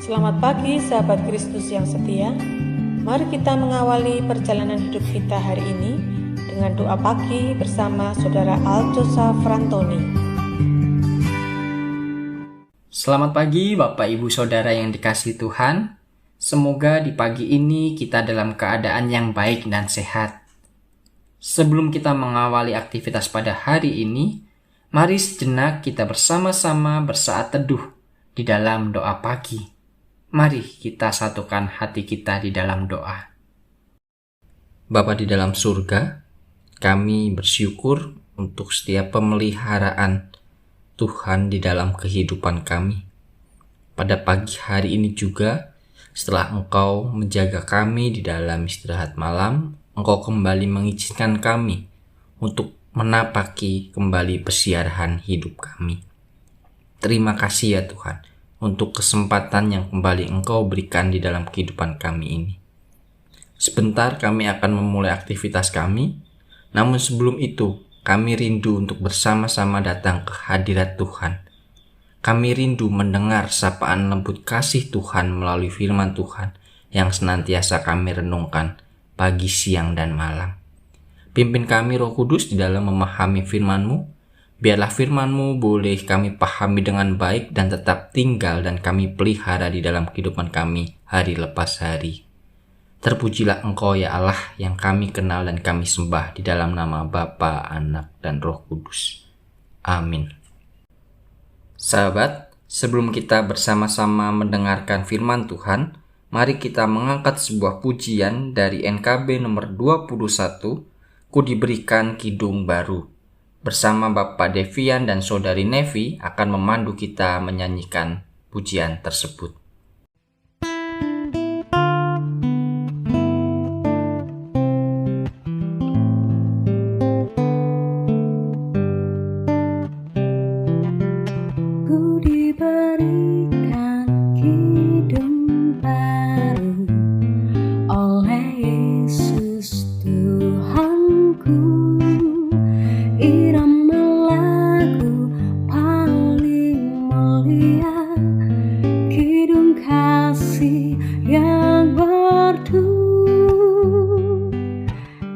Selamat pagi sahabat Kristus yang setia. Mari kita mengawali perjalanan hidup kita hari ini dengan doa pagi bersama Saudara Aljosa Frantoni. Selamat pagi Bapak Ibu Saudara yang dikasihi Tuhan. Semoga di pagi ini kita dalam keadaan yang baik dan sehat. Sebelum kita mengawali aktivitas pada hari ini, mari sejenak kita bersama-sama bersaat teduh di dalam doa pagi. Mari kita satukan hati kita di dalam doa. Bapa di dalam surga, kami bersyukur untuk setiap pemeliharaan Tuhan di dalam kehidupan kami. Pada pagi hari ini juga, setelah Engkau menjaga kami di dalam istirahat malam, Engkau kembali mengizinkan kami untuk menapaki kembali persiaran hidup kami. Terima kasih ya Tuhan, untuk kesempatan yang kembali Engkau berikan di dalam kehidupan kami ini. Sebentar kami akan memulai aktivitas kami, namun sebelum itu kami rindu untuk bersama-sama datang ke hadirat Tuhan. Kami rindu mendengar sapaan lembut kasih Tuhan melalui firman Tuhan yang senantiasa kami renungkan pagi, siang, dan malam. Pimpin kami Roh Kudus di dalam memahami firman-Mu. Biarlah firman-Mu boleh kami pahami dengan baik dan tetap tinggal dan kami pelihara di dalam kehidupan kami hari lepas hari. Terpujilah Engkau ya Allah yang kami kenal dan kami sembah di dalam nama Bapa, Anak, dan Roh Kudus. Amin. Sahabat, sebelum kita bersama-sama mendengarkan firman Tuhan, mari kita mengangkat sebuah pujian dari NKB nomor 21, Ku Diberikan Kidung Baru. Bersama Bapak Devian dan Saudari Nevi akan memandu kita menyanyikan pujian tersebut. Ku diberikan kidung baru oleh Yesus Tuhanku. Irama lagu paling mulia, kidung kasih yang merdu.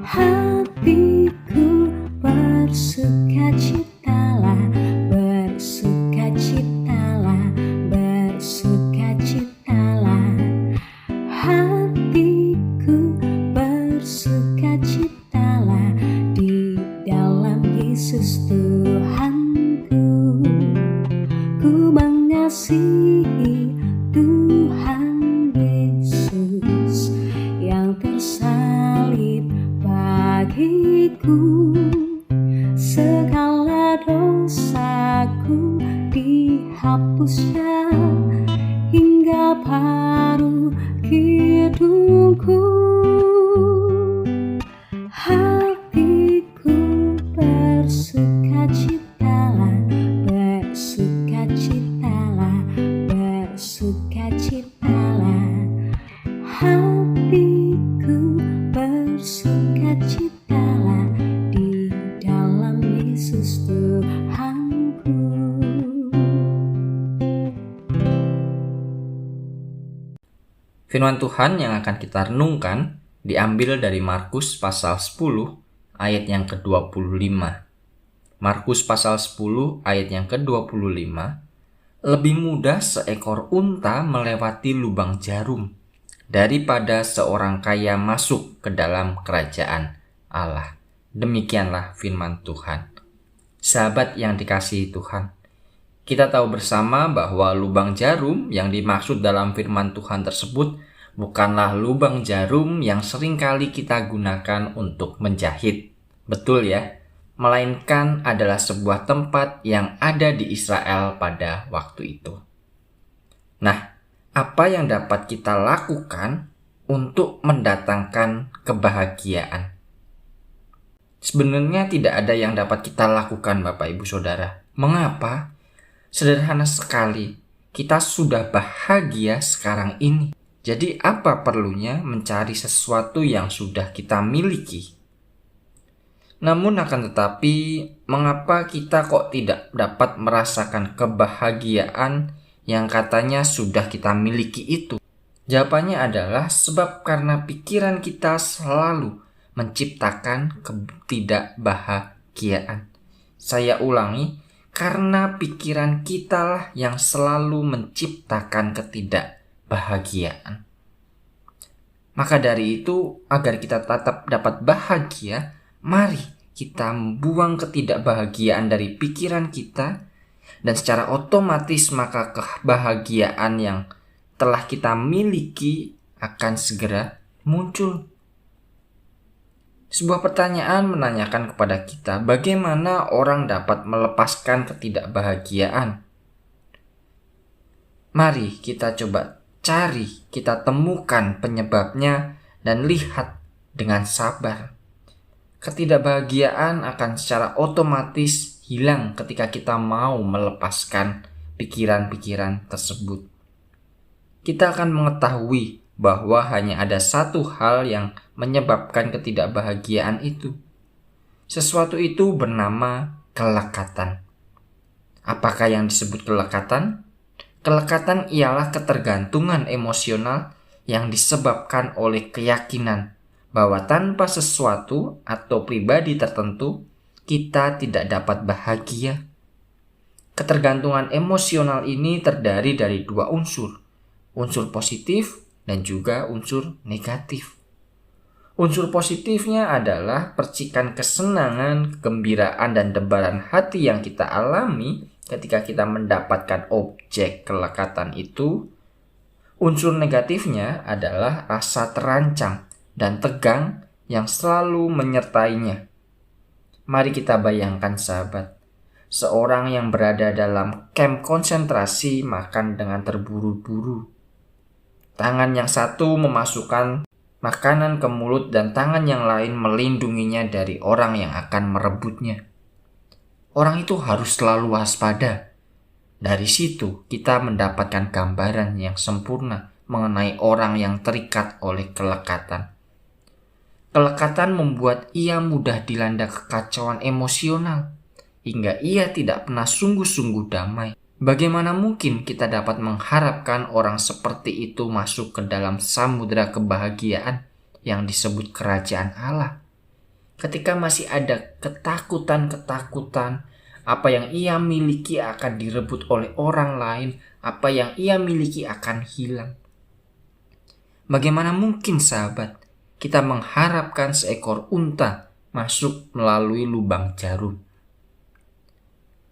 Hatiku bersukacitalah, bersukacitalah, bersukacitalah. Hatiku bersukacitalah di dalam Yesus Tuhanku. Ku mengasihi Tuhan Yesus yang tersalib bagiku. Segala dosaku dihapusnya hingga baru hidupku. Hatiku bersukacitalah, bersukacitalah, bersukacitalah. Hatiku bersukacitalah di dalam Yesus Tuhanku. Firman Tuhan yang akan kita renungkan diambil dari Markus pasal 10 ayat yang ke-25. Markus pasal 10 ayat yang ke-25. Lebih mudah seekor unta melewati lubang jarum daripada seorang kaya masuk ke dalam kerajaan Allah. Demikianlah firman Tuhan. Sahabat yang dikasihi Tuhan, kita tahu bersama bahwa lubang jarum yang dimaksud dalam firman Tuhan tersebut bukanlah lubang jarum yang seringkali kita gunakan untuk menjahit. Betul ya? Melainkan adalah sebuah tempat yang ada di Israel pada waktu itu. Nah, apa yang dapat kita lakukan untuk mendatangkan kebahagiaan? Sebenarnya tidak ada yang dapat kita lakukan Bapak Ibu Saudara. Mengapa? Sederhana sekali, kita sudah bahagia sekarang ini. Jadi apa perlunya mencari sesuatu yang sudah kita miliki? Namun akan tetapi, mengapa kita kok tidak dapat merasakan kebahagiaan yang katanya sudah kita miliki itu? Jawabannya adalah sebab karena pikiran kita selalu menciptakan ketidakbahagiaan. Saya ulangi, karena pikiran kita lah yang selalu menciptakan ketidakbahagiaan. Maka dari itu, agar kita tetap dapat bahagia, mari kita membuang ketidakbahagiaan dari pikiran kita, dan secara otomatis maka kebahagiaan yang telah kita miliki akan segera muncul. Sebuah pertanyaan menanyakan kepada kita, bagaimana orang dapat melepaskan ketidakbahagiaan? Mari kita coba cari, kita temukan penyebabnya dan lihat dengan sabar. Ketidakbahagiaan akan secara otomatis hilang ketika kita mau melepaskan pikiran-pikiran tersebut. Kita akan mengetahui bahwa hanya ada satu hal yang menyebabkan ketidakbahagiaan itu. Sesuatu itu bernama kelekatan. Apakah yang disebut kelekatan? Kelekatan ialah ketergantungan emosional yang disebabkan oleh keyakinan bahwa tanpa sesuatu atau pribadi tertentu, kita tidak dapat bahagia. Ketergantungan emosional ini terdiri dari dua unsur positif dan juga unsur negatif. Unsur positifnya adalah percikan kesenangan, kegembiraan, dan debaran hati yang kita alami ketika kita mendapatkan objek kelekatan itu. Unsur negatifnya adalah rasa terancam dan tegang yang selalu menyertainya. Mari kita bayangkan sahabat, seorang yang berada dalam kamp konsentrasi makan dengan terburu-buru. Tangan yang satu memasukkan makanan ke mulut dan tangan yang lain melindunginya dari orang yang akan merebutnya. Orang itu harus selalu waspada. Dari situ kita mendapatkan gambaran yang sempurna mengenai orang yang terikat oleh kelekatan. Kelekatan membuat ia mudah dilanda kekacauan emosional, hingga ia tidak pernah sungguh-sungguh damai. Bagaimana mungkin kita dapat mengharapkan orang seperti itu masuk ke dalam samudera kebahagiaan yang disebut kerajaan Allah? Ketika masih ada ketakutan-ketakutan, apa yang ia miliki akan direbut oleh orang lain, apa yang ia miliki akan hilang. Bagaimana mungkin sahabat, kita mengharapkan seekor unta masuk melalui lubang jarum?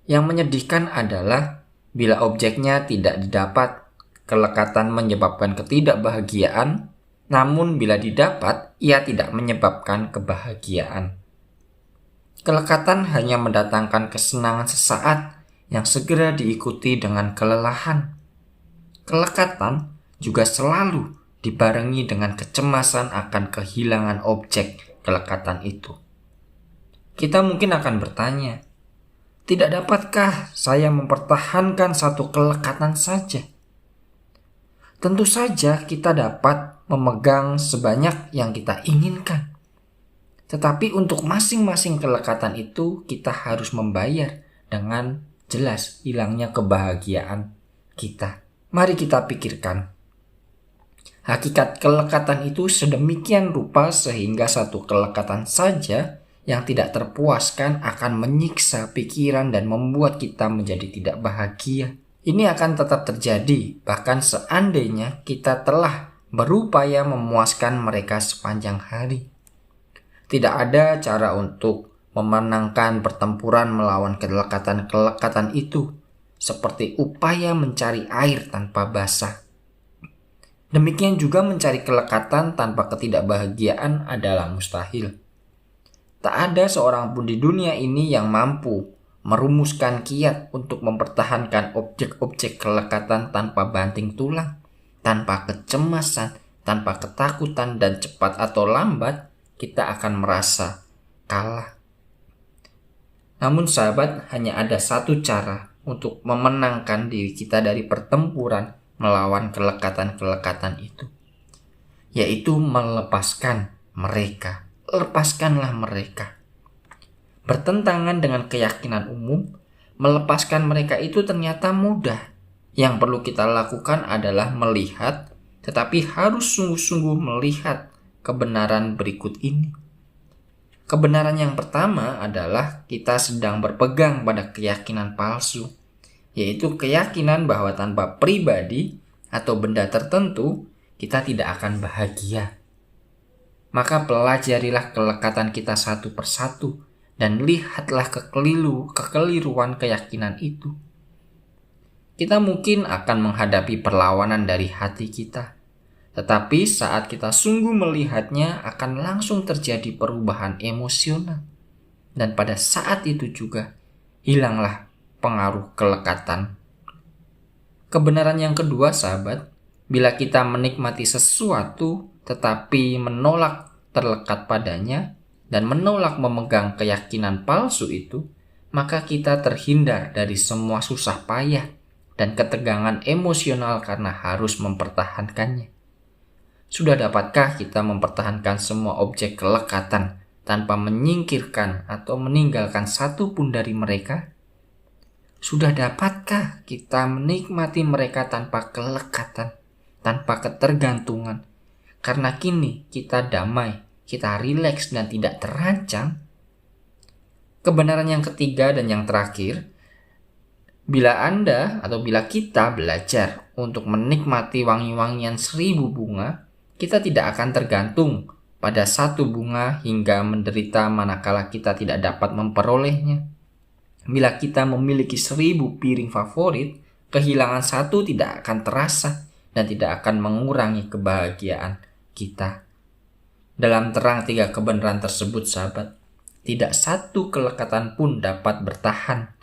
Yang menyedihkan adalah bila objeknya tidak didapat, kelekatan menyebabkan ketidakbahagiaan, namun bila didapat, ia tidak menyebabkan kebahagiaan. Kelekatan hanya mendatangkan kesenangan sesaat yang segera diikuti dengan kelelahan. Kelekatan juga selalu dibarengi dengan kecemasan akan kehilangan objek kelekatan itu. Kita mungkin akan bertanya, tidak dapatkah saya mempertahankan satu kelekatan saja? Tentu saja kita dapat memegang sebanyak yang kita inginkan. Tetapi untuk masing-masing kelekatan itu kita harus membayar dengan jelas hilangnya kebahagiaan kita. Mari kita pikirkan. Hakikat kelekatan itu sedemikian rupa sehingga satu kelekatan saja yang tidak terpuaskan akan menyiksa pikiran dan membuat kita menjadi tidak bahagia. Ini akan tetap terjadi bahkan seandainya kita telah berupaya memuaskan mereka sepanjang hari. Tidak ada cara untuk memenangkan pertempuran melawan kelekatan-kelekatan itu, seperti upaya mencari air tanpa basah. Demikian juga mencari kelekatan tanpa ketidakbahagiaan adalah mustahil. Tak ada seorang pun di dunia ini yang mampu merumuskan kiat untuk mempertahankan objek-objek kelekatan tanpa banting tulang, tanpa kecemasan, tanpa ketakutan, dan cepat atau lambat kita akan merasa kalah. Namun sahabat, hanya ada satu cara untuk memenangkan diri kita dari pertempuran melawan kelekatan-kelekatan itu, yaitu melepaskan mereka. Lepaskanlah mereka. Bertentangan dengan keyakinan umum, melepaskan mereka itu ternyata mudah. Yang perlu kita lakukan adalah melihat, tetapi harus sungguh-sungguh melihat kebenaran berikut ini. Kebenaran yang pertama adalah kita sedang berpegang pada keyakinan palsu, yaitu keyakinan bahwa tanpa pribadi atau benda tertentu, kita tidak akan bahagia. Maka pelajarilah kelekatan kita satu persatu dan lihatlah kekeliruan keyakinan itu. Kita mungkin akan menghadapi perlawanan dari hati kita, tetapi saat kita sungguh melihatnya akan langsung terjadi perubahan emosional. Dan pada saat itu juga hilanglah pengaruh kelekatan. Kebenaran yang kedua, sahabat, bila kita menikmati sesuatu tetapi menolak terlekat padanya dan menolak memegang keyakinan palsu itu, maka kita terhindar dari semua susah payah dan ketegangan emosional karena harus mempertahankannya. Sudah dapatkah kita mempertahankan semua objek kelekatan tanpa menyingkirkan atau meninggalkan satu pun dari mereka? Sudah dapatkah kita menikmati mereka tanpa kelekatan, tanpa ketergantungan? Karena kini kita damai, kita rileks dan tidak terancam. Kebenaran yang ketiga dan yang terakhir, bila Anda atau bila kita belajar untuk menikmati wangi-wangian 1000 bunga, kita tidak akan tergantung pada satu bunga hingga menderita manakala kita tidak dapat memperolehnya. Bila kita memiliki 1000 piring favorit, kehilangan satu tidak akan terasa dan tidak akan mengurangi kebahagiaan kita. Dalam terang 3 kebenaran tersebut, sahabat, tidak satu kelekatan pun dapat bertahan.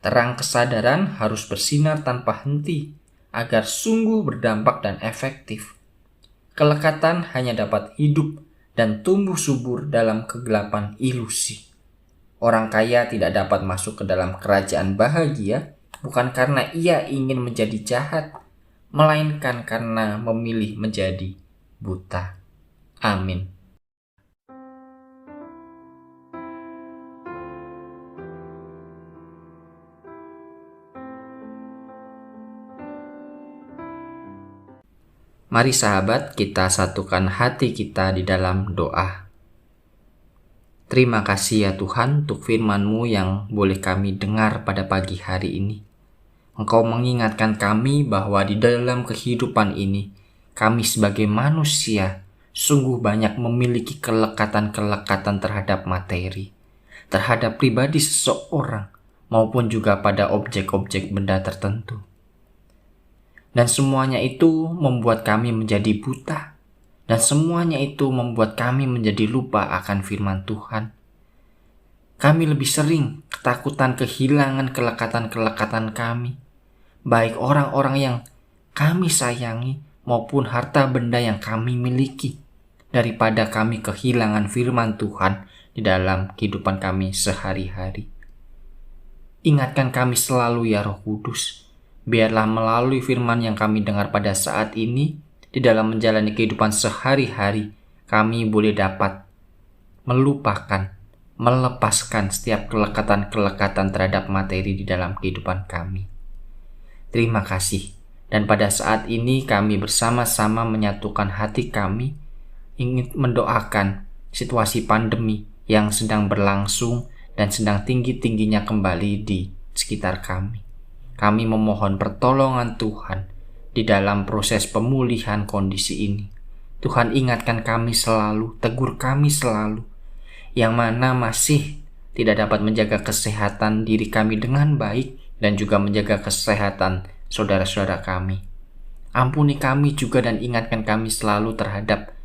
Terang kesadaran harus bersinar tanpa henti agar sungguh berdampak dan efektif. Kelekatan hanya dapat hidup dan tumbuh subur dalam kegelapan ilusi. Orang kaya tidak dapat masuk ke dalam kerajaan bahagia bukan karena ia ingin menjadi jahat, melainkan karena memilih menjadi buta. Amin. Mari sahabat, kita satukan hati kita di dalam doa. Terima kasih ya Tuhan untuk firman-Mu yang boleh kami dengar pada pagi hari ini. Engkau mengingatkan kami bahwa di dalam kehidupan ini, kami sebagai manusia sungguh banyak memiliki kelekatan-kelekatan terhadap materi, terhadap pribadi seseorang, maupun juga pada objek-objek benda tertentu. Dan semuanya itu membuat kami menjadi buta. Dan semuanya itu membuat kami menjadi lupa akan firman Tuhan. Kami lebih sering ketakutan kehilangan kelekatan-kelekatan kami. Baik orang-orang yang kami sayangi maupun harta benda yang kami miliki. Daripada kami kehilangan firman Tuhan di dalam kehidupan kami sehari-hari. Ingatkan kami selalu ya Roh Kudus. Biarlah melalui firman yang kami dengar pada saat ini, di dalam menjalani kehidupan sehari-hari, kami boleh dapat melupakan, melepaskan setiap kelekatan-kelekatan terhadap materi di dalam kehidupan kami. Terima kasih. Dan pada saat ini kami bersama-sama menyatukan hati kami, ingin mendoakan situasi pandemi yang sedang berlangsung dan sedang tinggi-tingginya kembali di sekitar kami. Kami memohon pertolongan Tuhan di dalam proses pemulihan kondisi ini. Tuhan ingatkan kami selalu, tegur kami selalu, yang mana masih tidak dapat menjaga kesehatan diri kami dengan baik dan juga menjaga kesehatan saudara-saudara kami. Ampuni kami juga dan ingatkan kami selalu terhadap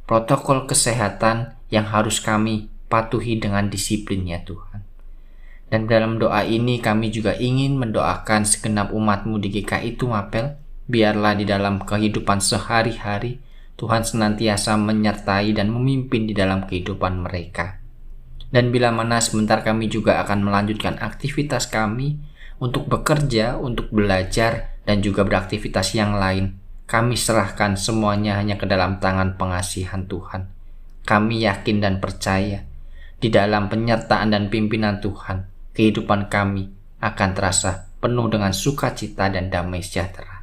protokol kesehatan yang harus kami patuhi dengan disiplinnya Tuhan. Dan dalam doa ini kami juga ingin mendoakan segenap umat-Mu di GKI Tumapel, biarlah di dalam kehidupan sehari-hari Tuhan senantiasa menyertai dan memimpin di dalam kehidupan mereka. Dan bila mana sebentar kami juga akan melanjutkan aktivitas kami untuk bekerja, untuk belajar, dan juga beraktivitas yang lain. Kami serahkan semuanya hanya ke dalam tangan pengasihan Tuhan. Kami yakin dan percaya di dalam penyertaan dan pimpinan Tuhan, kehidupan kami akan terasa penuh dengan sukacita dan damai sejahtera.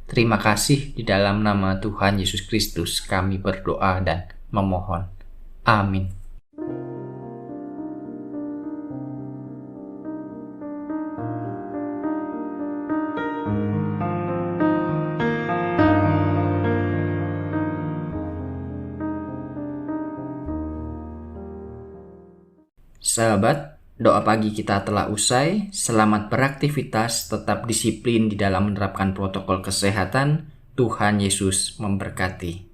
Terima kasih, di dalam nama Tuhan Yesus Kristus kami berdoa dan memohon. Amin. Sahabat, doa pagi kita telah usai. Selamat beraktivitas, tetap disiplin di dalam menerapkan protokol kesehatan. Tuhan Yesus memberkati.